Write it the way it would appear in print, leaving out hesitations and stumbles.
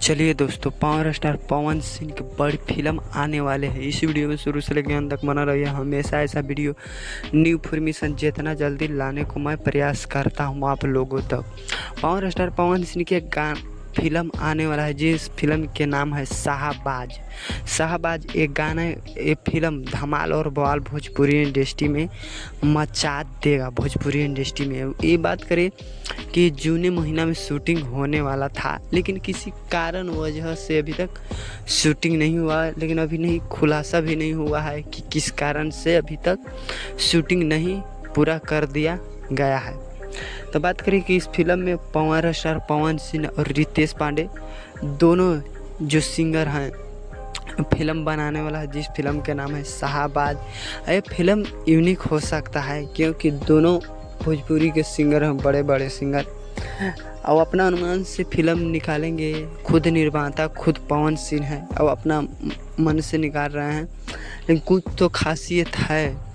चलिए दोस्तों, power star Pawan Singh की बड़ी फिल्म आने वाले हैं। इस वीडियो में शुरू से लेकर अंत तक बना रहिए। हमेशा ऐसा वीडियो न्यू इन्फॉर्मेशन जितना जल्दी लाने को मैं प्रयास करता हूं आप लोगों तक। पावर स्टार पवन सिंह की एक फिल्म आने वाला है जिस फिल्म के नाम है शाहबाज। शाहबाज एक गाना, ये फिल्म धमाल और बवाल भोजपुरी इंडस्ट्री में मचा देगा। भोजपुरी इंडस्ट्री में ये बात करें कि जून महीना में शूटिंग होने वाला था, लेकिन किसी कारण वजह से अभी तक शूटिंग नहीं हुआ। लेकिन अभी नहीं, खुलासा भी नहीं हुआ है कि किस कारण से अभी तक शूटिंग नहीं पूरा कर दिया गया है। तो बात करें कि इस फिल्म में पावर स्टार पवन सिंह और रितेश पांडे दोनों जो सिंगर हैं फिल्म बनाने वाला है, जिस फिल्म के नाम है शाहबाज। ये फिल्म यूनिक हो सकता है क्योंकि दोनों भोजपुरी के सिंगर हैं, बड़े बड़े सिंगर, और अपना अनुमान से फिल्म निकालेंगे। खुद निर्माता खुद पवन सिंह है और अपना मन से निकाल रहे हैं, लेकिन कुछ तो खासियत है